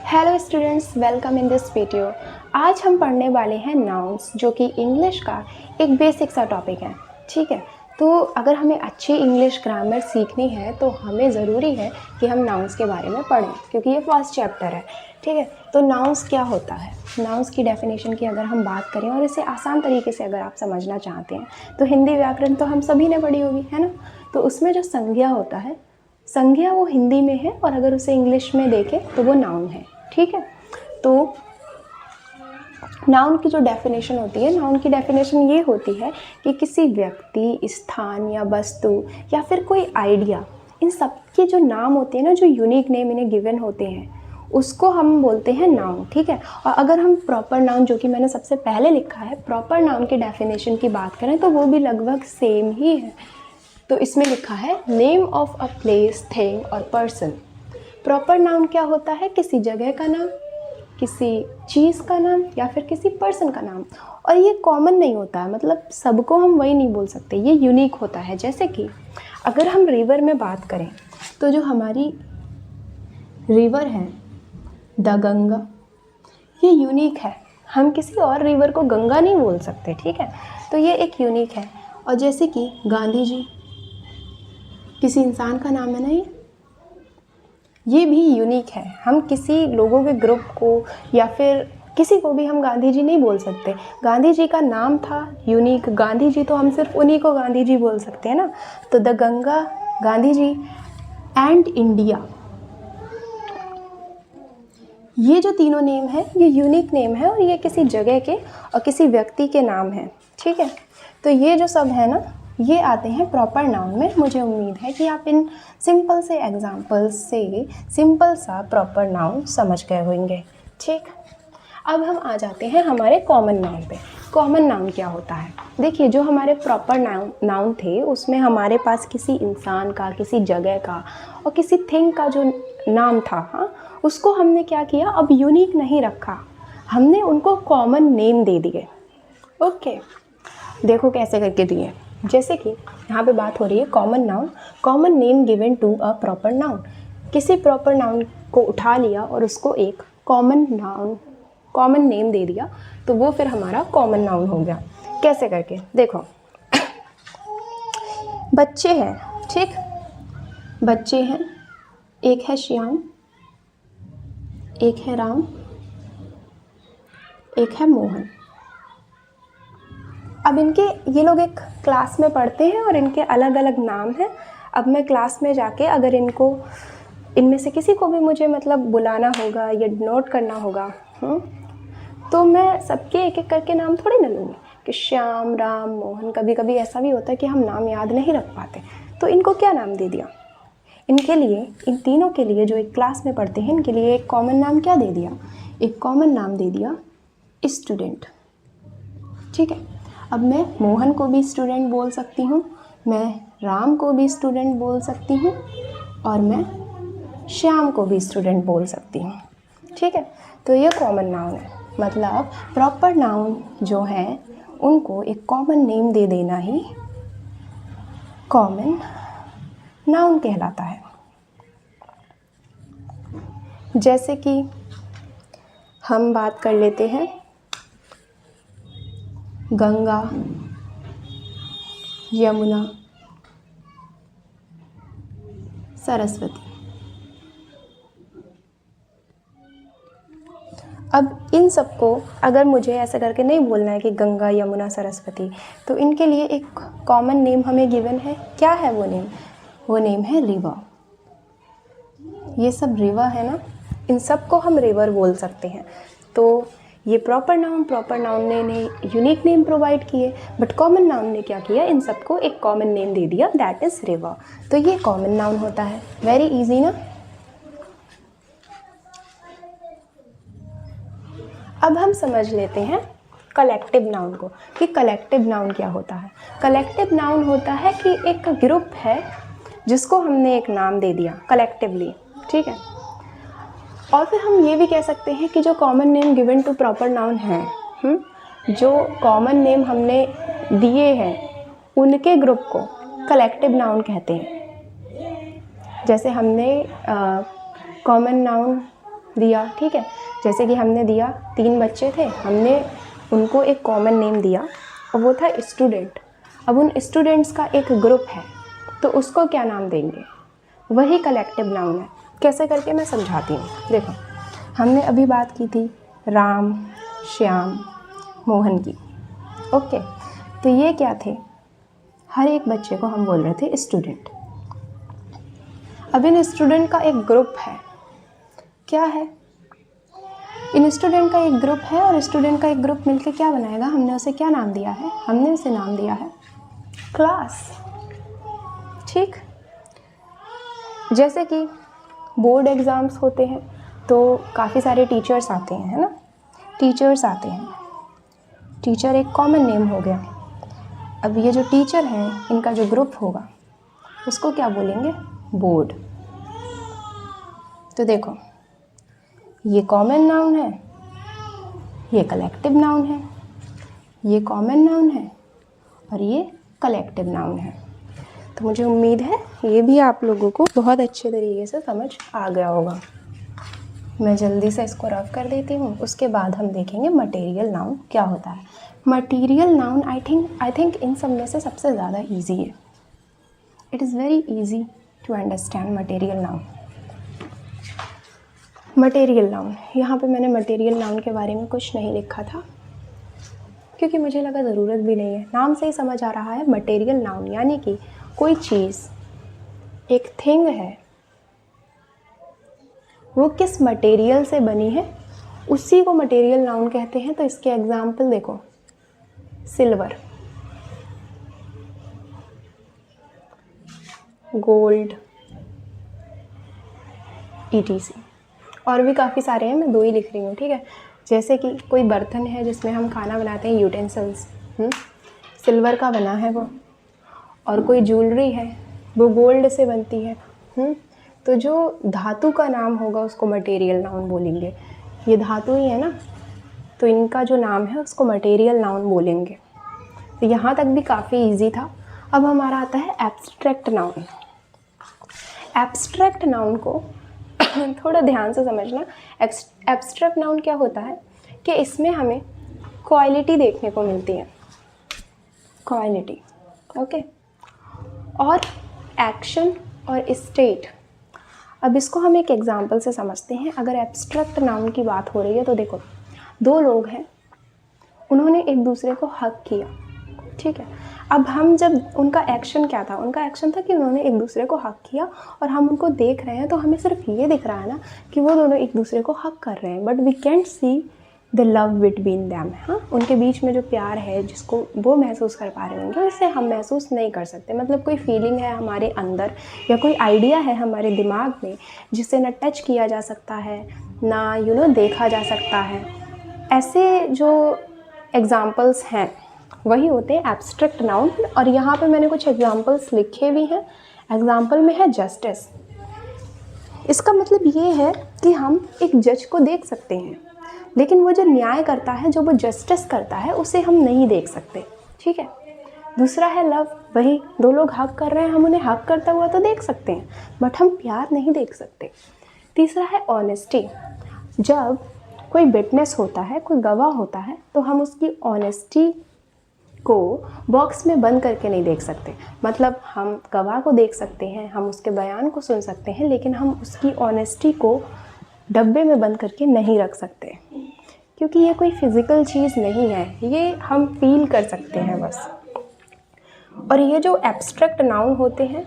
Hello students, welcome in this video. आज हम पढ़ने वाले हैं नाउन्स, जो कि इंग्लिश का एक बेसिक सा टॉपिक है। ठीक है, तो अगर हमें अच्छी इंग्लिश ग्रामर सीखनी है तो हमें ज़रूरी है कि हम नाउन्स के बारे में पढ़ें, क्योंकि ये फर्स्ट चैप्टर है। ठीक है, तो नाउन्स क्या होता है, नाउन्स की डेफिनेशन की अगर हम बात करें और इसे आसान तरीके से अगर आप समझना चाहते हैं तो हिंदी व्याकरण तो हम सभी ने पढ़ी होगी, है ना। तो उसमें जो संज्ञा होता है, संज्ञा वो हिंदी में है और अगर उसे इंग्लिश में देखें तो वो नाउन है। ठीक है, तो नाउन की जो डेफिनेशन होती है, नाउन की डेफिनेशन ये होती है कि किसी व्यक्ति, स्थान या वस्तु या फिर कोई आइडिया, इन सब के जो नाम होते हैं ना, जो यूनिक नेम इन्हें गिवन होते हैं, उसको हम बोलते हैं नाउन। ठीक है, और अगर हम प्रॉपर नाउन, जो कि मैंने सबसे पहले लिखा है, प्रॉपर नाउन की डेफिनेशन की बात करें तो वो भी लगभग सेम ही है। तो इसमें लिखा है name of a place, thing और पर्सन। प्रॉपर नाउन क्या होता है? किसी जगह का नाम, किसी चीज़ का नाम या फिर किसी पर्सन का नाम। और ये कॉमन नहीं होता है, मतलब सबको हम वही नहीं बोल सकते, ये यूनिक होता है। जैसे कि अगर हम रिवर में बात करें तो जो हमारी रिवर है द गंगा, ये यूनिक है। हम किसी और रिवर को गंगा नहीं बोल सकते। ठीक है, तो ये एक यूनिक है। और जैसे कि गांधी जी, किसी इंसान का नाम है ना, ये भी यूनिक है। हम किसी लोगों के ग्रुप को या फिर किसी को भी हम गांधी जी नहीं बोल सकते। गांधी जी का नाम था यूनिक, गांधी जी, तो हम सिर्फ उन्हीं को गांधी जी बोल सकते हैं ना। तो the Ganga, Gandhi ji and India, ये जो तीनों नेम है ये यूनिक नेम है और ये किसी जगह के और किसी व्यक्ति के नाम हैं। ठीक है, तो ये जो सब है ना, ये आते हैं प्रॉपर नाउन में। मुझे उम्मीद है कि आप इन सिंपल से एग्जाम्पल्स से सिंपल सा प्रॉपर नाउन समझ गए होंगे। ठीक, अब हम आ जाते हैं हमारे कॉमन नाउन पे। कॉमन नाउन क्या होता है? देखिए, जो हमारे प्रॉपर नाउन थे उसमें हमारे पास किसी इंसान का, किसी जगह का और किसी थिंग का जो नाम था, हाँ, उसको हमने क्या किया, अब यूनिक नहीं रखा, हमने उनको कॉमन नेम दे दिए। ओके, देखो कैसे करके दिए। जैसे कि यहाँ पे बात हो रही है common noun, common name given to a proper noun. किसी प्रॉपर नाउन को उठा लिया और उसको एक कॉमन नाउन, कॉमन नेम दे दिया, तो वो फिर हमारा कॉमन नाउन हो गया। कैसे करके देखो, बच्चे हैं, ठीक, बच्चे हैं, एक है श्याम, एक है राम, एक है मोहन। अब इनके, ये लोग एक क्लास में पढ़ते हैं और इनके अलग अलग नाम हैं। अब मैं क्लास में जाके अगर इनको, इनमें से किसी को भी मुझे मतलब बुलाना होगा या नोट करना होगा, तो मैं सबके एक एक करके नाम थोड़ी ना लूँगी कि श्याम, राम, मोहन। कभी कभी ऐसा भी होता है कि हम नाम याद नहीं रख पाते, तो इनको क्या नाम दे दिया, इनके लिए, इन तीनों के लिए जो एक क्लास में पढ़ते हैं, इनके लिए एक कॉमन नाम क्या दे दिया, एक कॉमन नाम दे दिया, स्टूडेंट। ठीक है, अब मैं मोहन को भी स्टूडेंट बोल सकती हूँ, मैं राम को भी स्टूडेंट बोल सकती हूँ और मैं श्याम को भी स्टूडेंट बोल सकती हूँ। ठीक है, तो ये कॉमन नाउन है। मतलब प्रॉपर नाउन जो है उनको एक कॉमन नेम दे देना ही कॉमन नाउन कहलाता है। जैसे कि हम बात कर लेते हैं गंगा, यमुना, सरस्वती। अब इन सबको अगर मुझे ऐसा करके नहीं बोलना है कि गंगा, यमुना, सरस्वती, तो इनके लिए एक कॉमन नेम हमें गिवन है। क्या है वो नेम? वो नेम है रिवर। ये सब रिवर है ना, इन सबको हम रिवर बोल सकते हैं। तो ये प्रॉपर नाउन ने यूनिक नेम प्रोवाइड किए, बट कॉमन नाउन ने क्या किया, इन सबको एक कॉमन नेम दे दिया, दैट इज़ रिवर। तो ये कॉमन नाउन होता है। वेरी इजी ना। अब हम समझ लेते हैं कलेक्टिव नाउन को, कि कलेक्टिव नाउन क्या होता है। कलेक्टिव नाउन होता है कि एक ग्रुप है जिसको हमने एक नाम दे दिया कलेक्टिवली। ठीक है, और फिर हम ये भी कह सकते हैं कि जो common name given to proper noun है, जो कॉमन नेम हमने दिए हैं उनके ग्रुप को कलेक्टिव नाउन कहते हैं। जैसे हमने कॉमन नाउन दिया, ठीक है। जैसे कि हमने दिया 3 बच्चे थे, हमने उनको एक कॉमन नेम दिया और वो था स्टूडेंट। अब उन स्टूडेंट्स का एक ग्रुप है तो उसको क्या नाम देंगे, वही कलेक्टिव नाउन है। कैसे करके मैं समझाती हूँ। देखो, हमने अभी बात की थी राम, श्याम, मोहन की, ओके। तो ये क्या थे, हर एक बच्चे को हम बोल रहे थे स्टूडेंट। अब इन स्टूडेंट का एक ग्रुप है, क्या है, इन स्टूडेंट का एक ग्रुप है और स्टूडेंट का एक ग्रुप मिलकर क्या बनाएगा, हमने उसे क्या नाम दिया है, हमने उसे नाम दिया है क्लास, ठीक। जैसे कि बोर्ड एग्ज़ाम्स होते हैं तो काफ़ी सारे टीचर्स आते हैं, है ना, टीचर्स आते हैं, टीचर एक कॉमन नेम हो गया। अब ये जो टीचर हैं, इनका जो ग्रुप होगा उसको क्या बोलेंगे, बोर्ड। तो देखो, ये कॉमन नाउन है, ये कलेक्टिव नाउन है, ये कॉमन नाउन है और ये कलेक्टिव नाउन है। तो मुझे उम्मीद है ये भी आप लोगों को बहुत अच्छे तरीके से समझ आ गया होगा। मैं जल्दी से इसको रफ कर देती हूँ, उसके बाद हम देखेंगे मटेरियल नाउन क्या होता है। मटेरियल नाउन आई थिंक इन सब में से सबसे ज़्यादा ईजी है। It is very easy to understand material noun. Material noun, यहाँ पे मैंने मटेरियल नाउन के बारे में कुछ नहीं लिखा था क्योंकि मुझे लगा ज़रूरत भी नहीं है। नाम से ही समझ आ रहा है मटेरियल नाउन यानी कि कोई चीज़, एक थिंग है, वो किस मटेरियल से बनी है उसी को मटेरियल नाउन कहते हैं। तो इसके एग्जाम्पल देखो, सिल्वर, गोल्ड, ETC, और भी काफ़ी सारे हैं, मैं 2 ही लिख रही हूँ, ठीक है। जैसे कि कोई बर्तन है जिसमें हम खाना बनाते हैं, यूटेंसिल्स, सिल्वर का बना है वो, और कोई ज्वेलरी है वो गोल्ड से बनती है, तो जो धातु का नाम होगा उसको मटेरियल नाउन बोलेंगे। ये धातु ही है ना, तो इनका जो नाम है उसको मटेरियल नाउन बोलेंगे। तो यहाँ तक भी काफ़ी इजी था। अब हमारा आता है एब्स्ट्रैक्ट नाउन। एब्स्ट्रैक्ट नाउन को थोड़ा ध्यान से समझना। एब्स्ट्रैक्ट नाउन क्या होता है कि इसमें हमें क्वालिटी देखने को मिलती है, क्वालिटी, ओके, और एक्शन और स्टेट। अब इसको हम एक एग्जांपल से समझते हैं। अगर एब्स्ट्रैक्ट नाउन की बात हो रही है तो देखो, 2 लोग हैं, उन्होंने एक दूसरे को हक किया, ठीक है। अब हम जब, उनका एक्शन क्या था, उनका एक्शन था कि उन्होंने एक दूसरे को हक किया और हम उनको देख रहे हैं तो हमें सिर्फ ये दिख रहा है ना कि वो दोनों एक दूसरे को हक कर रहे हैं, but we can't see the love between them. हाँ, उनके बीच में जो प्यार है जिसको वो महसूस कर पा रहे होंगे उसे हम महसूस नहीं कर सकते। मतलब कोई फीलिंग है हमारे अंदर या कोई आइडिया है हमारे दिमाग में जिसे ना टच किया जा सकता है ना देखा जा सकता है। ऐसे जो एग्जाम्पल्स हैं वही होते हैं एब्स्ट्रैक्ट नाउन। और यहाँ पे मैंने कुछ एग्जाम्पल्स लिखे भी हैं। एग्जाम्पल में है जस्टिस। इसका मतलब ये है कि हम एक जज को देख सकते हैं, लेकिन वो जो न्याय करता है, जो वो जस्टिस करता है, उसे हम नहीं देख सकते, ठीक है। दूसरा है लव, वही 2 लोग हक कर रहे हैं, हम उन्हें हक करता हुआ तो देख सकते हैं बट हम प्यार नहीं देख सकते। तीसरा है ऑनेस्टी। जब कोई विटनेस होता है, कोई गवाह होता है, तो हम उसकी ऑनेस्टी को बॉक्स में बंद करके नहीं देख सकते। मतलब हम गवाह को देख सकते हैं, हम उसके बयान को सुन सकते हैं, लेकिन हम उसकी ऑनेस्टी को डब्बे में बंद करके नहीं रख सकते, क्योंकि ये कोई फिज़िकल चीज़ नहीं है, ये हम फील कर सकते हैं बस। और ये जो एब्स्ट्रैक्ट नाउन होते हैं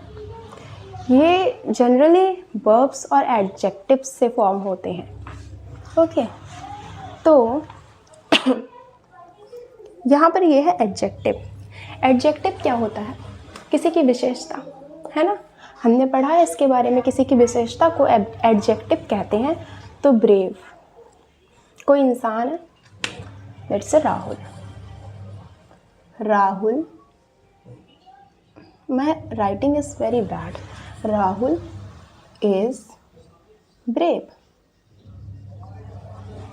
ये जनरली वर्ब्स और एडजेक्टिव्स से फॉर्म होते हैं, ओके। तो यहाँ पर ये है एडजेक्टिव। एडजेक्टिव क्या होता है, किसी की विशेषता, है ना, हमने पढ़ा है इसके बारे में। किसी की विशेषता को एडजेक्टिव कहते हैं। तो ब्रेव, कोई इंसान है, let's say Rahul, Rahul, my writing is very bad, Rahul is brave।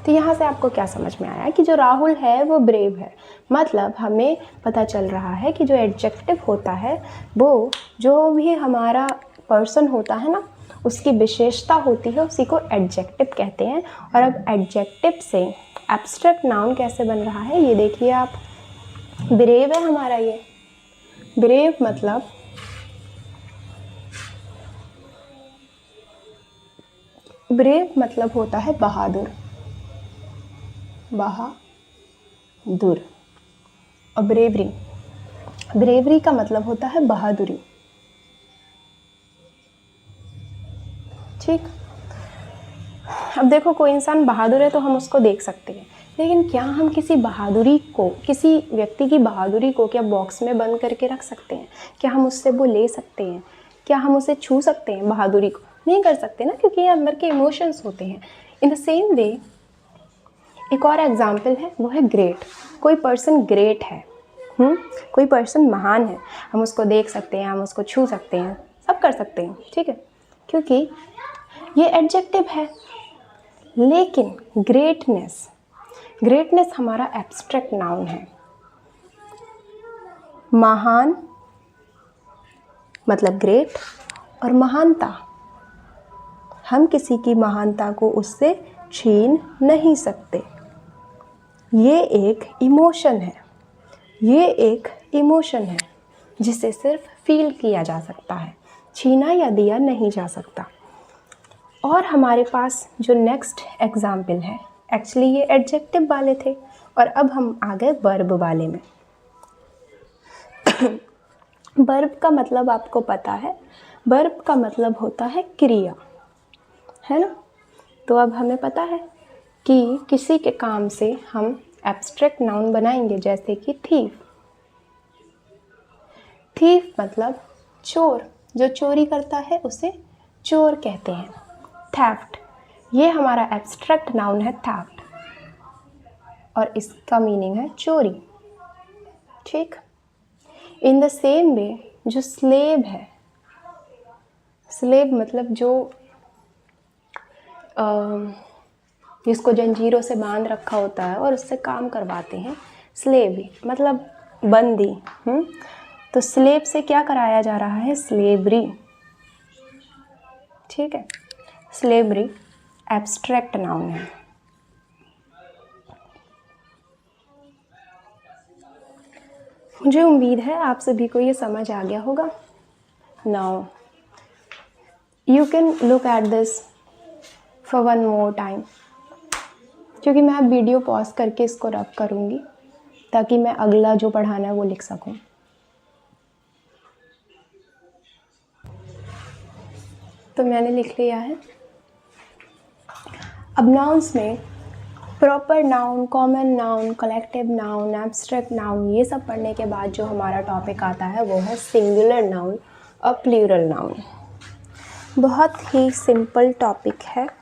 तो यहाँ से आपको क्या समझ में आया कि जो राहुल है वो ब्रेव है। मतलब हमें पता चल रहा है कि जो एडजेक्टिव होता है वो जो भी हमारा पर्सन होता है ना, उसकी विशेषता होती है, उसी को एडजेक्टिव कहते हैं। और अब एडजेक्टिव से एब्स्ट्रैक्ट नाउन कैसे बन रहा है ये देखिए आप। ब्रेव है हमारा ये। ब्रेव मतलब होता है बहादुर, बहादुर। और ब्रेवरी का मतलब होता है बहादुरी। ठीक। अब देखो कोई इंसान बहादुर है तो हम उसको देख सकते हैं, लेकिन क्या हम किसी व्यक्ति की बहादुरी को क्या बॉक्स में बंद करके रख सकते हैं? क्या हम उससे वो ले सकते हैं? क्या हम उसे छू सकते हैं बहादुरी को? नहीं कर सकते ना, क्योंकि ये अंदर के इमोशंस होते हैं। इन द सेम वे एक और एग्जाम्पल है, वो है ग्रेट। कोई पर्सन ग्रेट है, कोई पर्सन महान है, हम उसको देख सकते हैं, हम उसको छू सकते हैं, सब कर सकते हैं, ठीक है, क्योंकि ये एडजेक्टिव है। लेकिन ग्रेटनेस हमारा एब्स्ट्रैक्ट नाउन है। महान मतलब ग्रेट, और महानता, हम किसी की महानता को उससे छीन नहीं सकते। ये एक इमोशन है जिसे सिर्फ फील किया जा सकता है, छीना या दिया नहीं जा सकता। और हमारे पास जो नेक्स्ट एग्जाम्पल है, एक्चुअली ये एडजेक्टिव वाले थे, और अब हम आ गए वर्ब वाले में। वर्ब का मतलब आपको पता है, वर्ब का मतलब होता है क्रिया, है ना। तो अब हमें पता है कि किसी के काम से हम एब्स्ट्रैक्ट नाउन बनाएंगे, जैसे कि थीफ मतलब चोर, जो चोरी करता है उसे चोर कहते हैं। थेफ्ट, ये हमारा एब्स्ट्रैक्ट नाउन है, थेफ्ट, और इसका मीनिंग है चोरी, ठीक। इन द सेम वे जो स्लेव है, स्लेव मतलब जो जिसको जंजीरों से बांध रखा होता है और उससे काम करवाते हैं, स्लेव मतलब बंदी। तो स्लेव से क्या कराया जा रहा है? स्लेवरी, ठीक है। स्लेवरी एब्स्ट्रैक्ट नाउन है। मुझे उम्मीद है आप सभी को ये समझ आ गया होगा। Now you can look at this for one more time, क्योंकि मैं अब वीडियो पॉज करके इसको रब करूँगी ताकि मैं अगला जो पढ़ाना है वो लिख सकूँ। तो मैंने लिख लिया है। अब नाउन्स में proper noun, common noun, collective noun, abstract noun, ये सब पढ़ने के बाद जो हमारा टॉपिक आता है वो है सिंगुलर नाउन और प्लूरल नाउन। बहुत ही सिंपल टॉपिक है।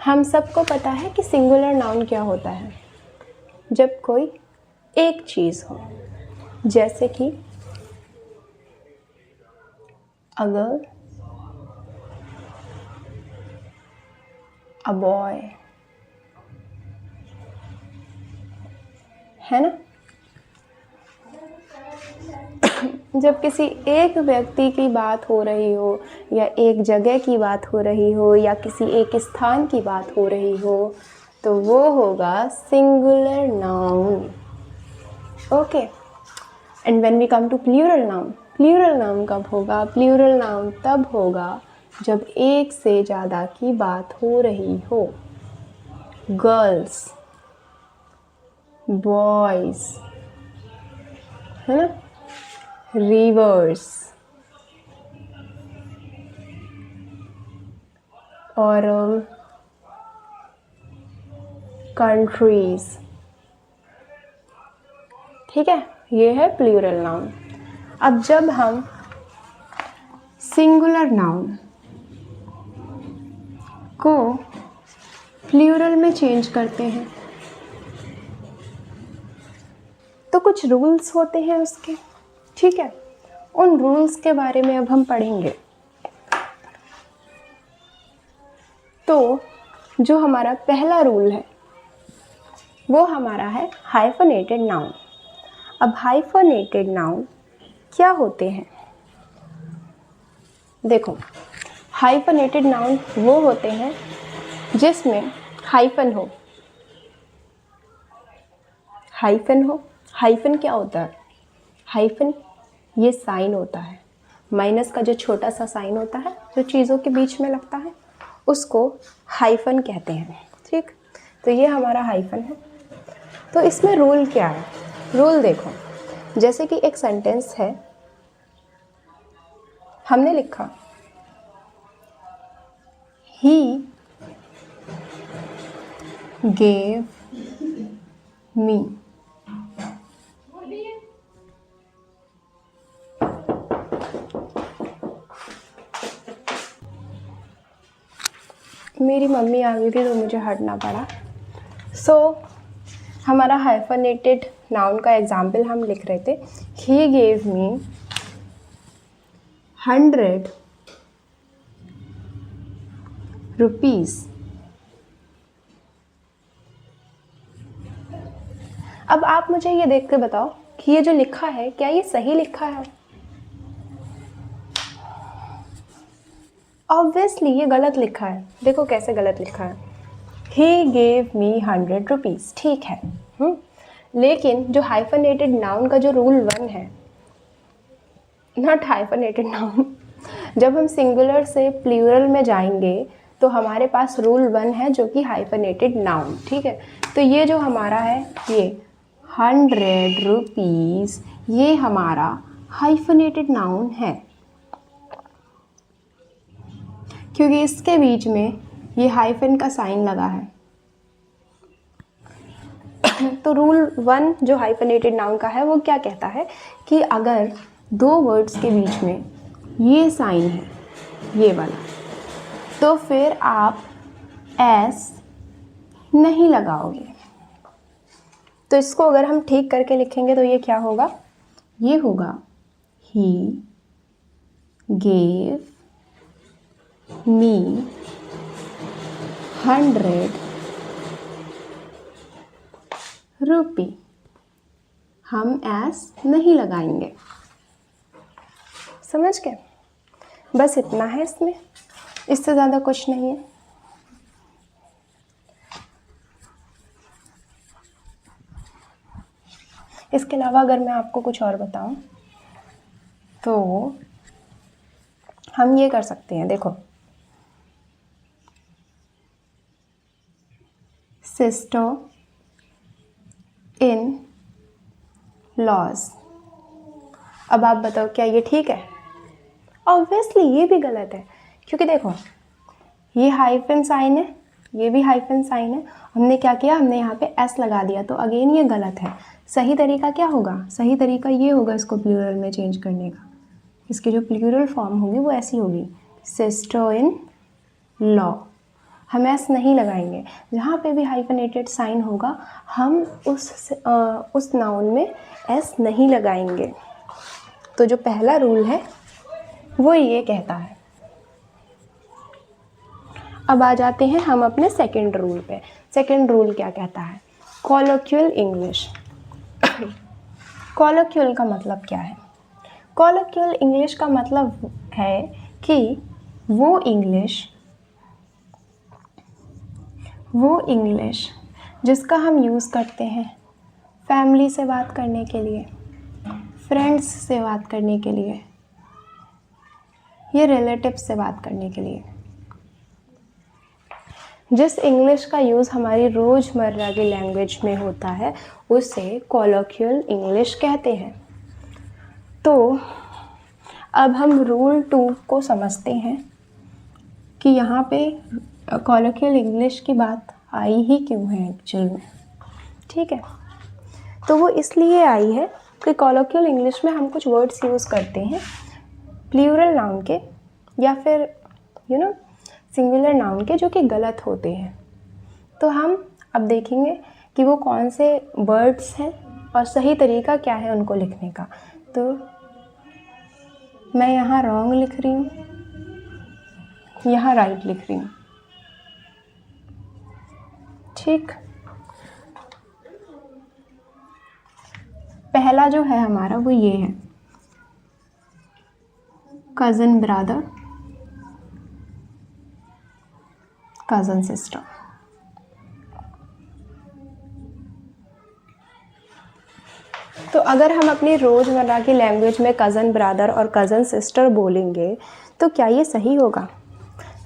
हम सबको पता है कि सिंगुलर नाउन क्या होता है, जब कोई एक चीज़ हो, जैसे कि a girl, a boy, है ना। जब किसी एक व्यक्ति की बात हो रही हो, या एक जगह की बात हो रही हो, या किसी एक स्थान की बात हो रही हो, तो वो होगा singular noun, okay. And when we come to plural noun कब होगा? प्लूरल नाउन तब होगा जब एक से ज़्यादा की बात हो रही हो। गर्ल्स, बॉयज़, है ना, रिवर्स, और कंट्रीज, ठीक है, ये है प्लूरल नाउन। अब जब हम सिंगुलर नाउन को प्लूरल में चेंज करते हैं तो कुछ रूल्स होते हैं उसके, ठीक है। उन रूल्स के बारे में अब हम पढ़ेंगे। तो जो हमारा पहला रूल है वो हमारा है हाइफनेटेड नाउन। अब हाइफनेटेड नाउन क्या होते हैं? देखो, हाइफनेटेड नाउन वो होते हैं जिसमें हाइफन हो। हाइफन हो, हाइफन क्या होता है? हाइफन ये साइन होता है, माइनस का जो छोटा सा साइन होता है जो चीज़ों के बीच में लगता है उसको हाइफन कहते हैं। ठीक, तो ये हमारा हाइफन है। तो इसमें रूल क्या है? रूल देखो, जैसे कि एक सेंटेंस है, हमने लिखा ही गेव मी, मेरी मम्मी आ गई थी तो मुझे हटना पड़ा। सो हमारा हाइफनेटेड नाउन का एग्जाम्पल हम लिख रहे थे, ही गेव मी 100 रुपीज़। अब आप मुझे ये देख के बताओ कि ये जो लिखा है क्या ये सही लिखा है? ऑब्वियसली ये गलत लिखा है। देखो कैसे गलत लिखा है, ही गेव मी 100 रुपीज़, ठीक है। लेकिन जो हाइफनेटेड नाउन का जो रूल 1 है, नॉट हाइफनेटेड नाउन, जब हम सिंगुलर से प्लूरल में जाएंगे तो हमारे पास रूल 1 है जो कि हाइफनेटेड नाउन, ठीक है। तो ये जो हमारा है ये 100 रुपीज़, ये हमारा हाइफनेटेड नाउन है क्योंकि इसके बीच में ये हाइफन का साइन लगा है। तो रूल 1 जो हाइफनेटेड नाउन का है वो क्या कहता है कि अगर दो वर्ड्स के बीच में ये साइन है, ये वाला, तो फिर आप एस नहीं लगाओगे। तो इसको अगर हम ठीक करके लिखेंगे तो ये क्या होगा? ये होगा ही गेव मी 100 रुपी। हम एस नहीं लगाएंगे। समझ गए? बस इतना है इसमें, इससे ज़्यादा कुछ नहीं है। इसके अलावा अगर मैं आपको कुछ और बताऊं तो हम ये कर सकते हैं, देखो सिस्टर इन लॉज। अब आप बताओ क्या ये ठीक है? ऑब्वियसली ये भी गलत है क्योंकि देखो ये हाइफन साइन है, ये भी हाइफन साइन है। हमने क्या किया? हमने यहाँ पे एस लगा दिया, तो अगेन ये गलत है। सही तरीका क्या होगा? सही तरीका ये होगा इसको प्लूरल में चेंज करने का। इसकी जो प्लूरल फॉर्म होगी वो ऐसी होगी, सिस्टर इन लॉ। हम एस नहीं लगाएंगे। जहाँ पे भी हाइफनेटेड साइन होगा हम उस नाउन में एस नहीं लगाएंगे। तो जो पहला रूल है वो ये कहता है। अब आ जाते हैं हम अपने सेकंड रूल पे। सेकंड रूल क्या कहता है? कॉलोक्यूल इंग्लिश। कॉलोक्यूल का मतलब क्या है? कॉलोक्यूल इंग्लिश का मतलब है कि वो इंग्लिश जिसका हम यूज़ करते हैं फैमिली से बात करने के लिए, फ्रेंड्स से बात करने के लिए, या रिलेटिव्स से बात करने के लिए। जिस इंग्लिश का यूज़ हमारी रोज़मर्रा की लैंग्वेज में होता है उसे कॉलोक्यूल इंग्लिश कहते हैं। तो अब हम रूल 2 को समझते हैं कि यहाँ पे कॉलोक्यूल इंग्लिश की बात आई ही क्यों है एक्चुअल में। ठीक है, तो वो इसलिए आई है कि कॉलोक्यूल इंग्लिश में हम कुछ वर्ड्स यूज़ करते हैं प्लूरल नाउन के या फिर सिंगुलर नाउन के जो कि गलत होते हैं। तो हम अब देखेंगे कि वो कौन से वर्ड्स हैं और सही तरीका क्या है उनको लिखने का। तो मैं यहाँ रॉन्ग लिख रही हूँ, यहाँ राइट लिख रही हूँ। ठीक, पहला जो है हमारा वो ये है, कज़न ब्रदर। Cousin sister. तो अगर हम अपनी रोज़मर्रा की लैंग्वेज में कज़न ब्रदर और कज़न सिस्टर बोलेंगे तो क्या ये सही होगा?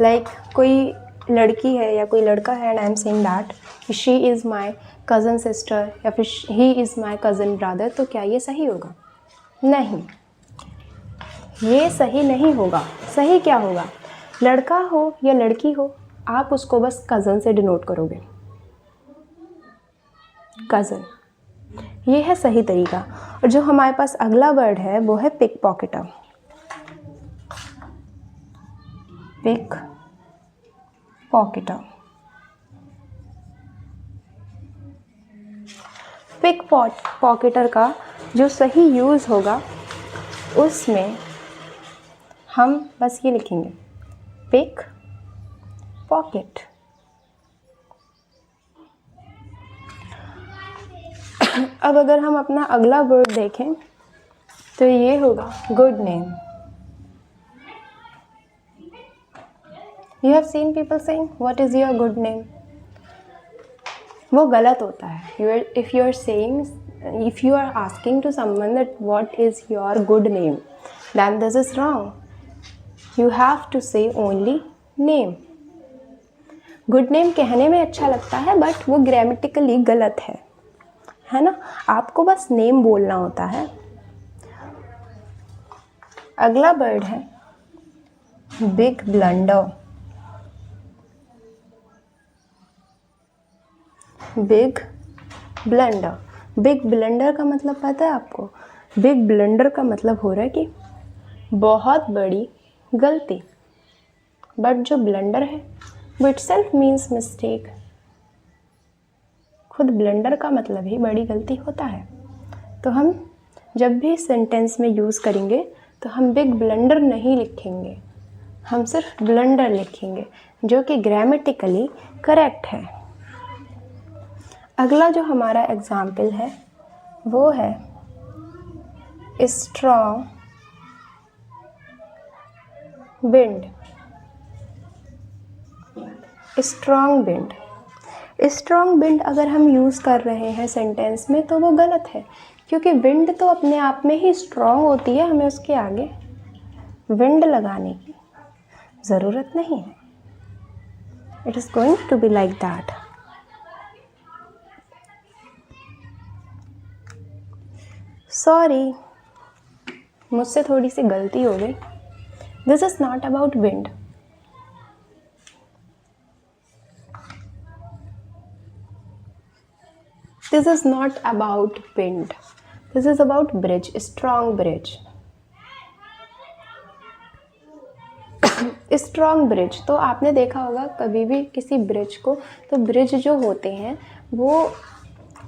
लाइक कोई लड़की है या कोई लड़का है and I am saying that she is my cousin sister या फिर he is my cousin brother, तो क्या ये सही होगा? नहीं, ये सही नहीं होगा। सही क्या होगा? लड़का हो या लड़की हो, आप उसको बस कज़न से डिनोट करोगे, कज़न, ये है सही तरीका। और जो हमारे पास अगला वर्ड है वो है पिक पॉकेटर। पिक पॉकेटर। पिक पॉकेटर का जो सही यूज़ होगा उसमें हम बस ये लिखेंगे, पिक पॉकेट। अब अगर हम अपना अगला वर्ड देखें तो ये होगा good name. You have seen people saying what is your good name, वो गलत होता है। If you are asking to someone that what is your good name, then this is wrong. You have to say only name. Good name कहने में अच्छा लगता है but वो ग्रामेटिकली गलत है ना। आपको बस नेम बोलना होता है। अगला वर्ड है big blunder. Big blunder. Big blunder का मतलब पता है आपको? बिग ब्लंडर का मतलब हो रहा है कि बहुत बड़ी गलती। बट जो ब्लंडर है वो इटसेल्फ मीन्स मिस्टेक। खुद ब्लंडर का मतलब ही बड़ी गलती होता है। तो हम जब भी सेंटेंस में यूज़ करेंगे तो हम बिग ब्लंडर नहीं लिखेंगे, हम सिर्फ ब्लंडर लिखेंगे, जो कि ग्रामेटिकली करेक्ट है। अगला जो हमारा एग्जाम्पल है वो है strong wind. Strong wind. Strong wind अगर हम यूज़ कर रहे हैं सेंटेंस में तो वो गलत है, क्योंकि विंड तो अपने आप में ही स्ट्रॉन्ग होती है, हमें उसके आगे विंड लगाने की ज़रूरत नहीं है। It is going to be like that. Sorry, मुझसे थोड़ी सी गलती हो गई। This is not about wind. This is not about wind. This is about bridge, strong bridge. Strong bridge. तो आपने देखा होगा कभी भी किसी ब्रिज को, तो ब्रिज जो होते हैं वो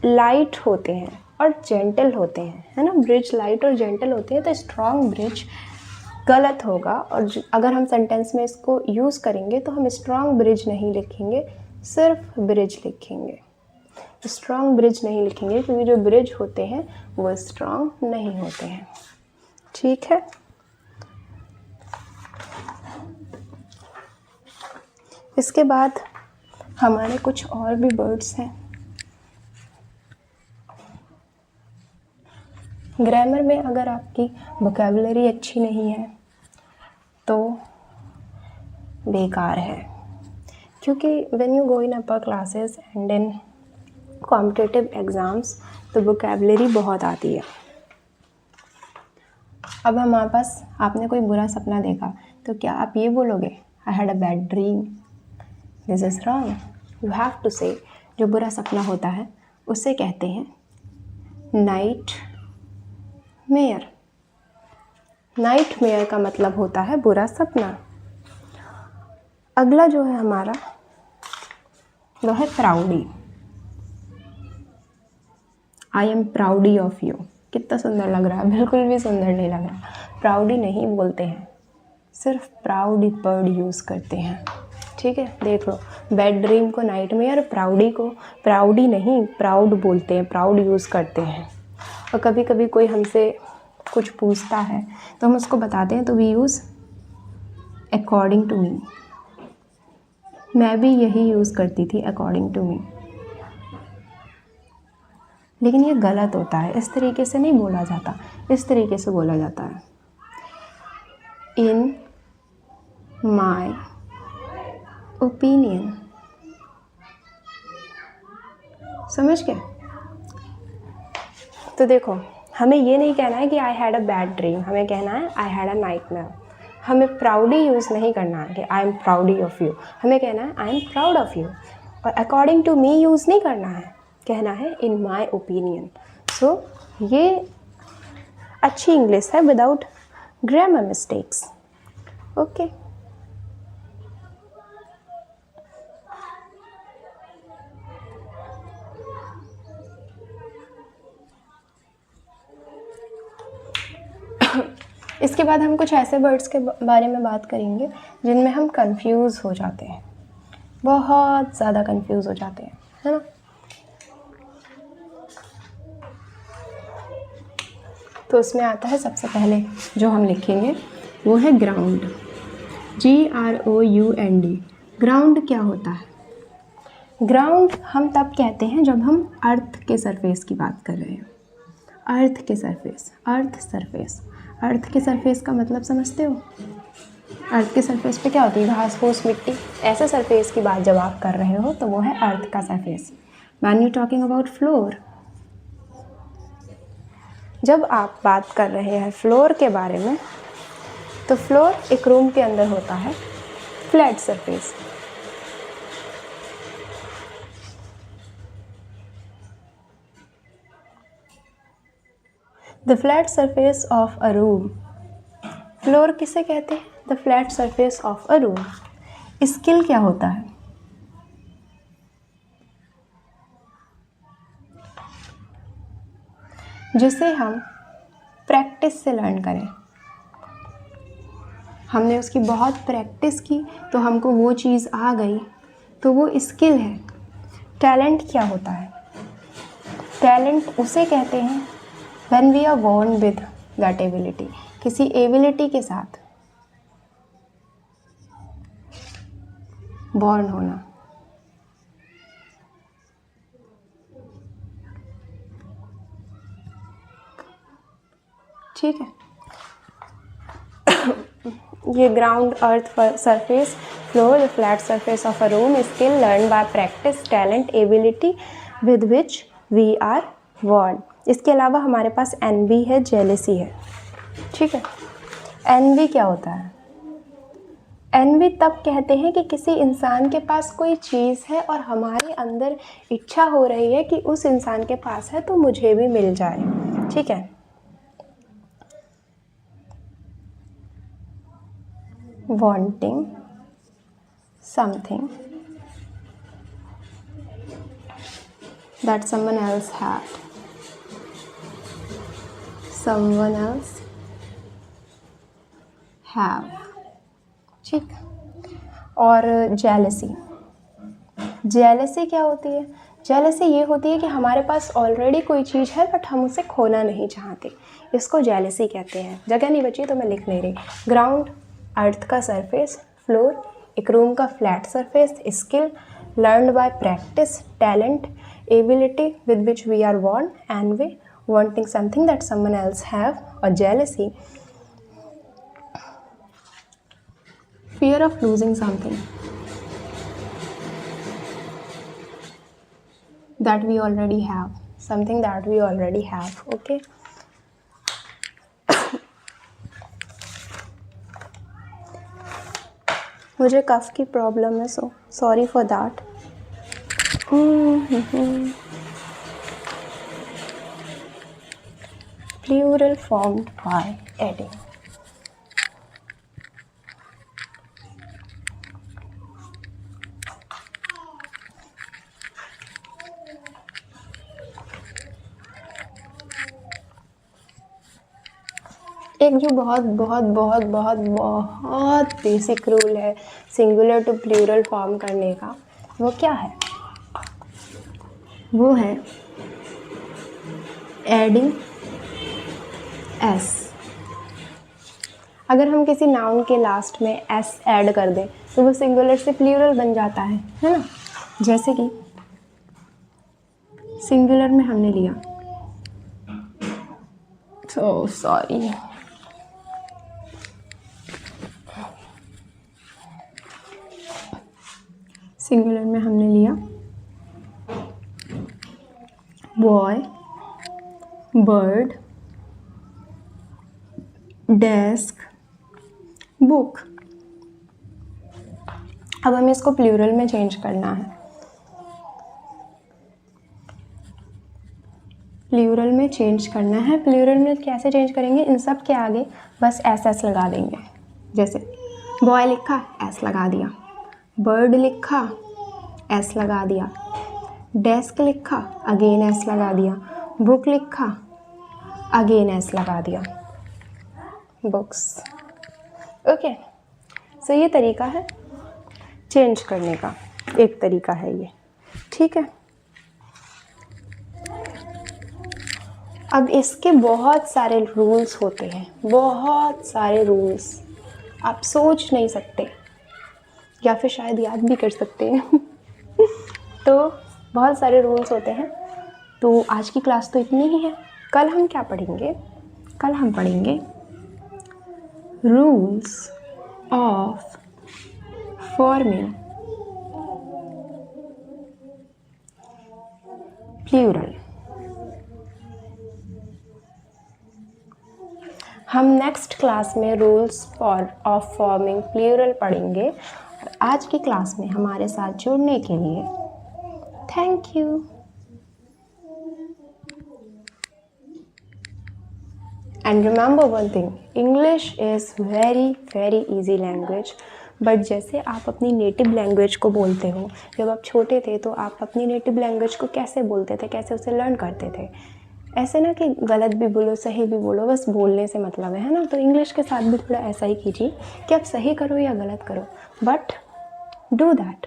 लाइट होते हैं और जेंटल होते हैं, है ना। ब्रिज लाइट और जेंटल होते हैं, तो स्ट्रॉन्ग ब्रिज गलत होगा। और अगर हम सेंटेंस में इसको यूज़ करेंगे तो हम स्ट्रॉन्ग ब्रिज नहीं लिखेंगे, सिर्फ ब्रिज लिखेंगे। स्ट्रॉन्ग ब्रिज नहीं लिखेंगे क्योंकि जो ब्रिज होते हैं वो स्ट्रॉन्ग नहीं होते हैं। ठीक है। इसके बाद हमारे कुछ और भी वर्ड्स हैं। ग्रामर में अगर आपकी वोकैबुलरी अच्छी नहीं है तो बेकार है, क्योंकि when you go in upper classes and in competitive exams तो वोकैबुलरी बहुत आती है। अब हमारे पास, आपने कोई बुरा सपना देखा तो क्या आप ये बोलोगे I had a bad dream? This is wrong. You have to say, जो बुरा सपना होता है उसे कहते हैं नाइट मेयर। नाइट मेयर का मतलब होता है बुरा सपना। अगला जो है हमारा वो है proudy. I am proudy of you. कितना सुंदर लग रहा है? बिल्कुल भी सुंदर नहीं लग रहा। प्राउडी नहीं बोलते हैं, सिर्फ प्राउडी वर्ड यूज़ करते हैं। ठीक है, देख लो, बैड ड्रीम को नाइट मेयर, प्राउडी को प्राउडी नहीं प्राउड बोलते हैं, प्राउड यूज़ करते हैं। और कभी कभी कोई हमसे कुछ पूछता है तो हम उसको बताते हैं तो we use according to me. मैं भी यही यूज़ करती थी अकॉर्डिंग टू मी। लेकिन ये गलत होता है, इस तरीके से नहीं बोला जाता, इस तरीके से बोला जाता है, इन माई ओपिनियन। समझ गए? तो देखो, हमें ये नहीं कहना है कि आई हैड अ बैड ड्रीम, हमें कहना है आई हैड अ नाइटमेयर। हमें प्राउडी यूज़ नहीं करना है कि आई एम प्राउडी ऑफ यू, हमें कहना है I am proud of you. और अकॉर्डिंग टू मी यूज़ नहीं करना है, कहना है इन माई ओपिनियन। सो ये अच्छी इंग्लिश है विदाउट ग्रामर मिस्टेक्स। ओके, इसके बाद हम कुछ ऐसे वर्ड्स के बारे में बात करेंगे जिनमें हम कंफ्यूज हो जाते हैं, बहुत ज़्यादा कंफ्यूज हो जाते हैं, है ना। तो उसमें आता है सबसे पहले जो हम लिखेंगे वो है ग्राउंड, GROUND। ग्राउंड क्या होता है? ग्राउंड हम तब कहते हैं जब हम अर्थ के सरफेस की बात कर रहे हैं। अर्थ के सरफेस, अर्थ सरफेस, अर्थ के सरफेस का मतलब समझते हो? अर्थ के सरफेस पे क्या होती है? घास फूस, मिट्टी, ऐसे सरफेस की बात जब आप कर रहे हो तो वो है अर्थ का surface. When you talking about floor, जब आप बात कर रहे हैं फ्लोर के बारे में, तो फ्लोर एक रूम के अंदर होता है, flat surface. The flat surface of a room, floor किसे कहते हैं? The flat surface of a room. Skill क्या होता है? जिसे हम प्रैक्टिस से लर्न करें। हमने उसकी बहुत प्रैक्टिस की तो हमको वो चीज़ आ गई, तो वो स्किल है। टैलेंट क्या होता है? टैलेंट उसे कहते हैं when we are born with that ability, किसी एबिलिटी के साथ बॉर्न होना। ठीक है, ये ground, earth surface, floor, the flat surface of a room, skill learn by practice, talent, ability with which we are born. इसके अलावा हमारे पास एनवी है, जेलसी है। ठीक है, एनवी क्या होता है? एनवी तब कहते हैं कि किसी इंसान के पास कोई चीज़ है और हमारे अंदर इच्छा हो रही है कि उस इंसान के पास है तो मुझे भी मिल जाए। ठीक है, wanting something that someone else had, someone else have। ठीक, और जेलसी, जेलसी क्या होती है? जेलसी ये होती है कि हमारे पास ऑलरेडी कोई चीज़ है बट हम उसे खोना नहीं चाहते, इसको जेलसी कहते हैं। जगह नहीं बची तो मैं लिख नहीं रही। ग्राउंड, अर्थ का सरफेस, फ्लोर, एक रूम का flat surface, skill learned by practice, talent, ability with which we are born, envy, wanting something that someone else have, और jealousy, fear of losing something that we already have, something that we already have। okay, मुझे कफ की problem है, so sorry for that. Plural formed by adding. एक जो बहुत बहुत बहुत बहुत बहुत बेसिक रूल है सिंगुलर टू प्लूरल फॉर्म करने का, वो क्या है? वो है एडिंग एस अगर हम किसी नाउन के लास्ट में एस ऐड कर दें तो वो सिंगुलर से प्लूरल बन जाता है ना। जैसे कि सिंगुलर में हमने लिया, तो सॉरी, सिंगुलर में हमने लिया बॉय, बर्ड, डेस्क, बुक। अब हमें इसको प्लूरल में चेंज करना है। प्लूरल में चेंज करना है। प्लूरल में कैसे चेंज करेंगे? इन सब के आगे बस एस लगा देंगे। जैसे बॉय लिखा, एस लगा दिया, बर्ड लिखा, एस लगा दिया, डेस्क लिखा, अगेन एस लगा दिया, बुक लिखा, अगेन एस लगा दिया, बुक्स। ओके, सो ये तरीका है चेंज करने का, एक तरीका है ये, ठीक है। अब इसके बहुत सारे रूल्स होते हैं, बहुत सारे रूल्स, आप सोच नहीं सकते, या फिर शायद याद भी कर सकते हैं तो बहुत सारे रूल्स होते हैं। तो आज की क्लास तो इतनी ही है। कल हम क्या पढ़ेंगे? कल हम पढ़ेंगे रूल्स ऑफ फॉर्मिंग प्लूरल। हम नेक्स्ट क्लास में रूल्स ऑफ फॉर्मिंग प्लूरल पढ़ेंगे। आज की क्लास में हमारे साथ जुड़ने के लिए thank you. And remember one thing, English is very very easy language, but जैसे आप अपनी नेटिव लैंग्वेज को बोलते हो, जब आप छोटे थे तो आप अपनी नेटिव लैंग्वेज को कैसे बोलते थे, कैसे उसे लर्न करते थे? ऐसे ना कि गलत भी बोलो सही भी बोलो, बस बोलने से मतलब है ना। तो इंग्लिश के साथ भी थोड़ा ऐसा ही कीजिए कि आप सही करो या गलत करो, बट डू दैट,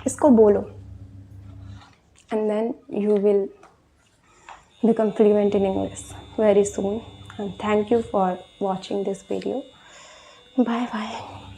इसको बोलो, and then you will become fluent in English very soon. And thank you for watching this video. Bye bye.